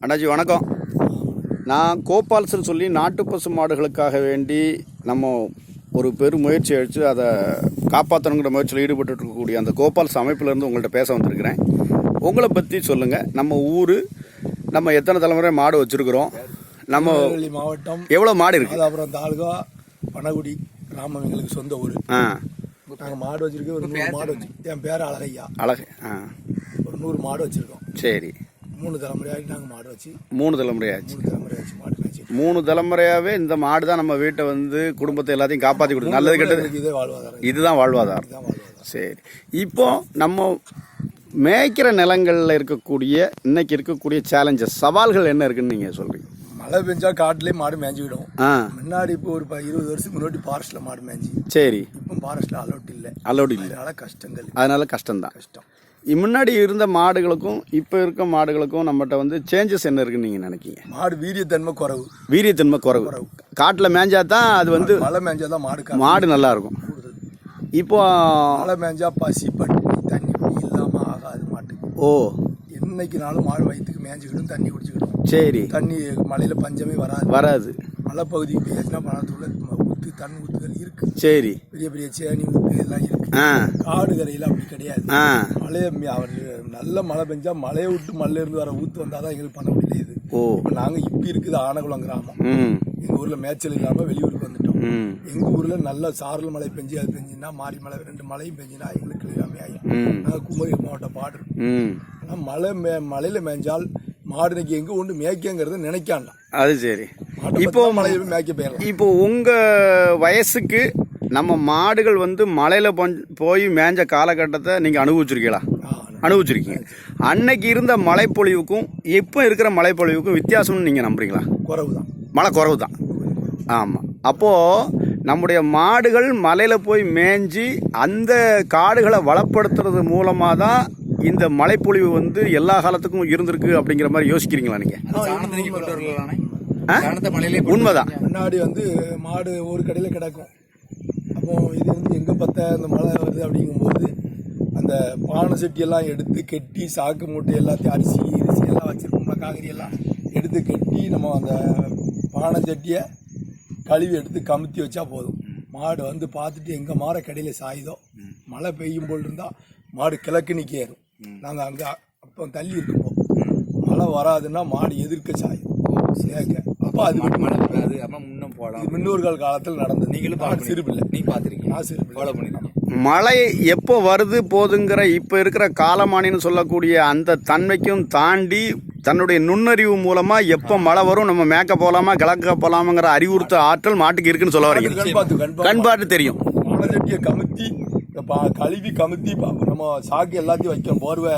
அண்ணாச்சி வணக்கம். நான் கோபால்ஸ்ன்னு சொல்லி நாட்டு பசு மாடுகளுக்காக வேண்டி நம்ம ஒரு பெரும் முயற்சி அடித்து அதை காப்பாற்றணுங்கிற முயற்சியில் ஈடுபட்டு இருக்கக்கூடிய அந்த கோபால்ஸ் அமைப்பிலேருந்து உங்கள்கிட்ட பேச வந்திருக்கிறேன். உங்களை பற்றி சொல்லுங்கள். நம்ம ஊர், நம்ம எத்தனை தலைமுறை மாடு வச்சுருக்குறோம், நம்ம மாவட்டம் எவ்வளோ மாடு இருக்குது, அப்புறம் தாலுகா பனகுடி கிராமம் எங்களுக்கு சொந்த ஊர். நாங்கள் மாடு வச்சுருக்கோம், ஒரு 100 மாடு வச்சு. என் பேர் அழகையா. ஒரு 100 மாடு வச்சுருக்கோம். சரி. 3 தலைமுறையாகி நாங்கள் மாடு வச்சு 3 தலைமுறையாச்சு. 3 தலைமுறையாச்சு மாடு வச்சு. 3 தலைமுறையாகவே இந்த மாடு தான் நம்ம வீட்டை வந்து குடும்பத்தை எல்லாத்தையும் காப்பாற்றி கொடுக்கும். நல்லது கெட்டது இதே வாழ்வாதாரம், இதுதான் வாழ்வாதாரம். சரி. இப்போ நம்ம மேய்க்கிற நிலங்களில் இருக்கக்கூடிய இன்னைக்கு இருக்கக்கூடிய சேலஞ்சஸ், சவால்கள் என்ன இருக்குன்னு நீங்கள் சொல்றீங்க? மழை பெஞ்சா காட்டிலே மாடு மேய்ஞ்சிவிடும். முன்னாடி இப்போ ஒரு 20 வருஷத்துக்கு முன்னாடி ஃபாரஸ்ட்ல மாடு மேய்ஞ்சி. சரி. இப்போ ஃபாரஸ்ட்ல அலோட் இல்லை. அதனால கஷ்டங்கள். அதனால கஷ்டம்தான். முன்னாடி இருந்த மாடுகளுக்கும் இப்போ இருக்க மாடுகளுக்கும் நம்மகிட்ட வந்து சேஞ்சஸ் என்ன இருக்குன்னு நீங்கள் நினைக்கிங்க? மாடு வீரியத்தன்மை குறைவு. வீரியத்தன்மை குறைவு. காட்டில் மேய்ஞ்சா தான் அது வந்து மழை மேய்ஞ்சா தான் மாடு நல்லா இருக்கும். இப்போ மழை மேய்ஞ்சா பசி பட்டு தண்ணி இல்லாமல் ஆகாது மாட்டுக்கு. ஓ, என்னைக்குனாலும் மாடு வயிற்றுக்கு மேய்ஞ்சிக்கிடும், தண்ணி குடிச்சிக்கிடும். சரி. தண்ணி மழையில பஞ்சமே வராது. மலை பகுதிக்கு போயாச்சுன்னா பணத்துள்ள ஊத்து தண்ணி ஊத்துகள் இருக்கு. சரி. பெரிய பெரிய சேனி ஊத்து எல்லாம் இருக்கு. காடு கரையில அப்படி கிடையாது. மழைய நல்ல மழை பெஞ்சா மழையை விட்டு மலையில இருந்து வர ஊத்து வந்தாதான் எங்களுக்கு பண்ண முடியல. இப்ப நாங்க இப்ப இருக்குது ஆனகுளம் கிராமம். எங்க ஊர்ல மேய்ச்சல் இல்லாம வெளியூருக்கு வந்துட்டோம். எங்க ஊர்ல நல்ல சாரல் மழை பெஞ்சு அது பெஞ்சுன்னா மாறி மழை 2 மழையும் பெஞ்சுன்னா எங்களுக்கு எல்லாமே ஆகும். நாங்க குமரி மாவட்டம் பாடு. ஆனா மழையில மேய்ஞ்சால் மாடு இன்னைக்கு எங்க ஒன்று மேய்க்கங்கிறத நினைக்காண்டா. அது சரி. இப்போ மழையில மேய்க்க போயிடலாம். இப்போ உங்க வயசுக்கு நம்ம மாடுகள் வந்து மலையில போய் மேய்ஞ்ச காலகட்டத்தை நீங்க அனுபவிச்சிருக்கீங்களா? அனுபவிச்சிருக்கீங்க. அன்னைக்கு இருந்த மழைப்பொழிவுக்கும் இப்போ இருக்கிற மழைப்பொழிவுக்கும் வித்தியாசம்னு நீங்க நம்புறீங்களா? குறைவு தான். மழை குறைவு தான். ஆமா. அப்போ நம்முடைய மாடுகள் மலையில போய் மேய்ஞ்சி அந்த காடுகளை வளப்படுத்துறது மூலமா தான் இந்த மழைப்பொழிவு வந்து எல்லா காலத்துக்கும் இருந்திருக்கு அப்படிங்கிற மாதிரி யோசிக்கிறீங்களா நீங்க? உண்மைதான். முன்னாடி வந்து மாடு ஒரு கடையில கிடக்கும். அப்போ இது வந்து எங்க பார்த்தா இந்த மழை வருது அப்படிங்கும்போது அந்த பானை சட்டி எல்லாம் எடுத்து கெட்டி, சாக்கு மூட்டை எல்லாத்தையும் அரிசி எல்லாம் வச்சிருக்கோம்ல, காய்கறி எல்லாம் எடுத்து கெட்டி நம்ம அந்த பானை சட்டியை கழுவி எடுத்து கமுத்தி வச்சா போதும். மாடு வந்து பார்த்துட்டு எங்க மாற கடையில சாயுதோ, மழை பெய்யும் போல் இருந்தா மாடு கிழக்கு நிக்க ஏறும். நாங்க அங்க அப்போ தள்ளி இருப்போம். மழை வராதுன்னா மாடு எதிர்க்க சாயும் சேர்க்க. அப்போ அது மழை வராது. அப்போ முன்னும் போகலாம். முன்னோர்கள் காலத்தில் நடந்தது. நீங்களும் சிறுபில்லை, நீங்க பார்த்துருக்கீங்க. நான் சிறுபில்லை ஃபாலோ பண்ணிருக்கீங்க. மழை எப்போ வருது போதுங்கிற இப்போ இருக்கிற காலமானின்னு சொல்லக்கூடிய அந்த தன்மைக்கும் தாண்டி தன்னுடைய நுண்ணறிவு மூலமா எப்போ மழை வரும், நம்ம மேய்க்க போகலாமா கிழக்க போகலாமாங்கிற அறிவுறுத்த ஆற்றல் மாட்டுக்கு இருக்குன்னு சொல்ல வரீங்க. கண்பாட்டு தெரியும். மழை சட்டியை கமுத்தி கழுவி கமுத்தி நம்ம சாக்கு எல்லாத்தையும் வைக்கணும். போர்வை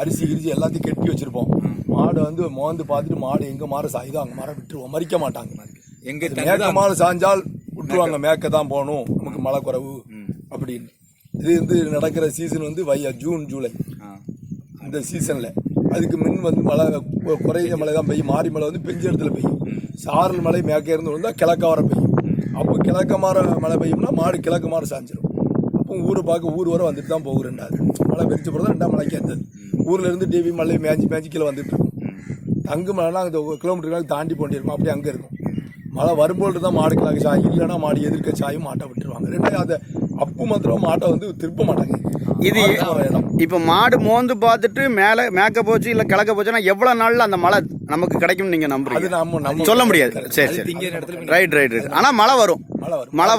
அரிசி கிரிசி எல்லாத்தையும் கெட்டி வச்சிருப்போம். மாடு வந்து மோந்து பார்த்துட்டு மாடு எங்க மாற சாயுதோ அங்க மாற விட்டுருவோம். மறிக்க மாட்டாங்க. எங்க மேற்க மாடு சாஞ்சால் விட்டுருவாங்க. மேற்க தான் போகணும், நமக்கு மழை குறைவு அப்படின்னு. இது வந்து நடக்கிற சீசன் வந்து ஜூன் ஜூலை இந்த சீசன்ல. அதுக்கு முன் வந்து மழை குறைய மழை தான் பெய்யும். மாறி மழை வந்து பெஞ்ச இடத்துல பெய்யும். சாரல் மழை மேற்க இருந்து வந்தா கிழக்க வர பெய்யும். அப்போ கிழக்க மாற மழை பெய்யும்னா மாடு கிழக்கு மாற சாஞ்சிடும். அப்போ ஊரை பார்க்க ஊர் வர வந்துட்டு தான் போகும். 2வது மழை பெரிச்ச பிறகு 2ஆம் மழைக்கு ஏற்றது. ஊர்ல இருந்து டிவி மழை மேய்ச்சி கீழே வந்துட்டு இருக்கும். தங்கு மழைனா அந்த கிலோமீட்டருக்கு தாண்டி போண்டிருக்கும். அப்படி அங்கே இருக்கும். மழை வரும்போது தான் மாடு கிழக்கு சாயும். இல்லைன்னா மாடு எதிர்க்க சாயும், மாட்டை விட்டுருவாங்க. 2வது அந்த அப்பு மாத்திரம் மாட்டை வந்து திருப்ப மாட்டாங்க. இது இப்போ மாடு மோந்து பார்த்துட்டு மேக்க போச்சு இல்லை கிழக்க போச்சுன்னா எவ்வளோ நாளில் அந்த மழை நமக்கு கிடைக்கும் நீங்க நம்புறீங்க? நம்ம சொல்ல முடியாது. சரி. ரைட். ஆனால் மழை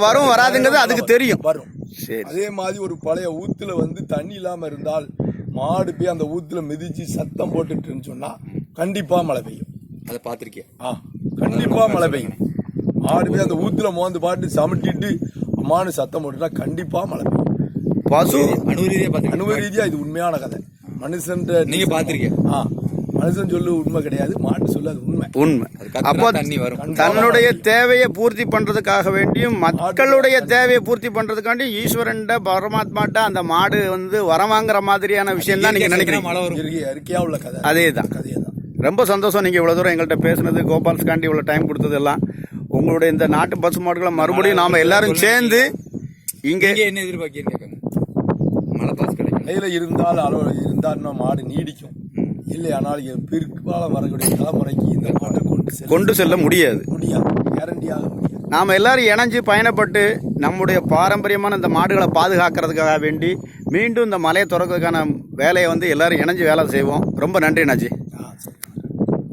வரும் வராதுங்கிறது அதுக்கு தெரியும். வரும். சரி. அதே மாதிரி ஒரு பழைய ஊத்துல வந்து தண்ணி இல்லாம இருந்தால் மாடு போய் அந்த ஊத்துல மிதிச்சு சத்தம் போட்டுட்டுன்னு சொன்னா கண்டிப்பா மழை பெய்யும். அதை பார்த்திருக்கேன். கண்டிப்பா மழை பெய்யும். மாடு போய் அந்த ஊத்துல மோந்து பாட்டு சமட்டிட்டு அம்மானு சத்தம் போட்டுட்டா கண்டிப்பா மழை பெய்யும். பசு அனுபவ ரீதியா இது உண்மையான கதை. மனுஷன் நீங்க பாத்திருக்கீங்க. மனுஷன் சொல்லு உண்மை கிடையாது, மாட்டு சொல்லு அது உண்மை. அப்போ தன்னுடைய தேவையை பூர்த்தி பண்றதுக்காக வேண்டியும் மக்களுடைய தேவையை பூர்த்தி பண்றதுக்காண்டி ஈஸ்வரன் பரமாத்மாட்ட அந்த மாடு வந்து வரவாங்கிற மாதிரியான விஷயம் தான் நீங்க நினைக்கிறீங்க. இயற்கையா உள்ள கதை. அதேதான். ரொம்ப சந்தோஷம் நீங்க இவ்வளவு தூரம் எங்கள்கிட்ட பேசுனது, கோபால்ஸ்காண்டி இவ்வளவு டைம் கொடுத்தது எல்லாம். உங்களுடைய இந்த நாட்டு பசு மாடுகளை மறுபடியும் நாம எல்லாரும் சேர்ந்து இங்க என்ன எதிர்பார்க்கிறீங்க? மழை பாஸ் கிடைக்கும். கையில இருந்தால் அளவு இருந்தால் மாடு நீடிக்கும். இல்லை ஆனால் பிற்காலம் வரக்கூடிய தலைமுறைக்கு இந்த மாட்டை கொண்டு செல்ல முடியாது. கேரண்டியாக முடியாது. நாம் எல்லாரும் இணைஞ்சு பயணப்பட்டு நம்முடைய பாரம்பரியமான இந்த மாடுகளை பாதுகாக்கிறதுக்காக வேண்டி மீண்டும் இந்த மலையை திறக்கிறதுக்கான வேலையை வந்து எல்லாரும் இணைஞ்சு வேலை செய்வோம். ரொம்ப நன்றி அண்ணாச்சி. சரி.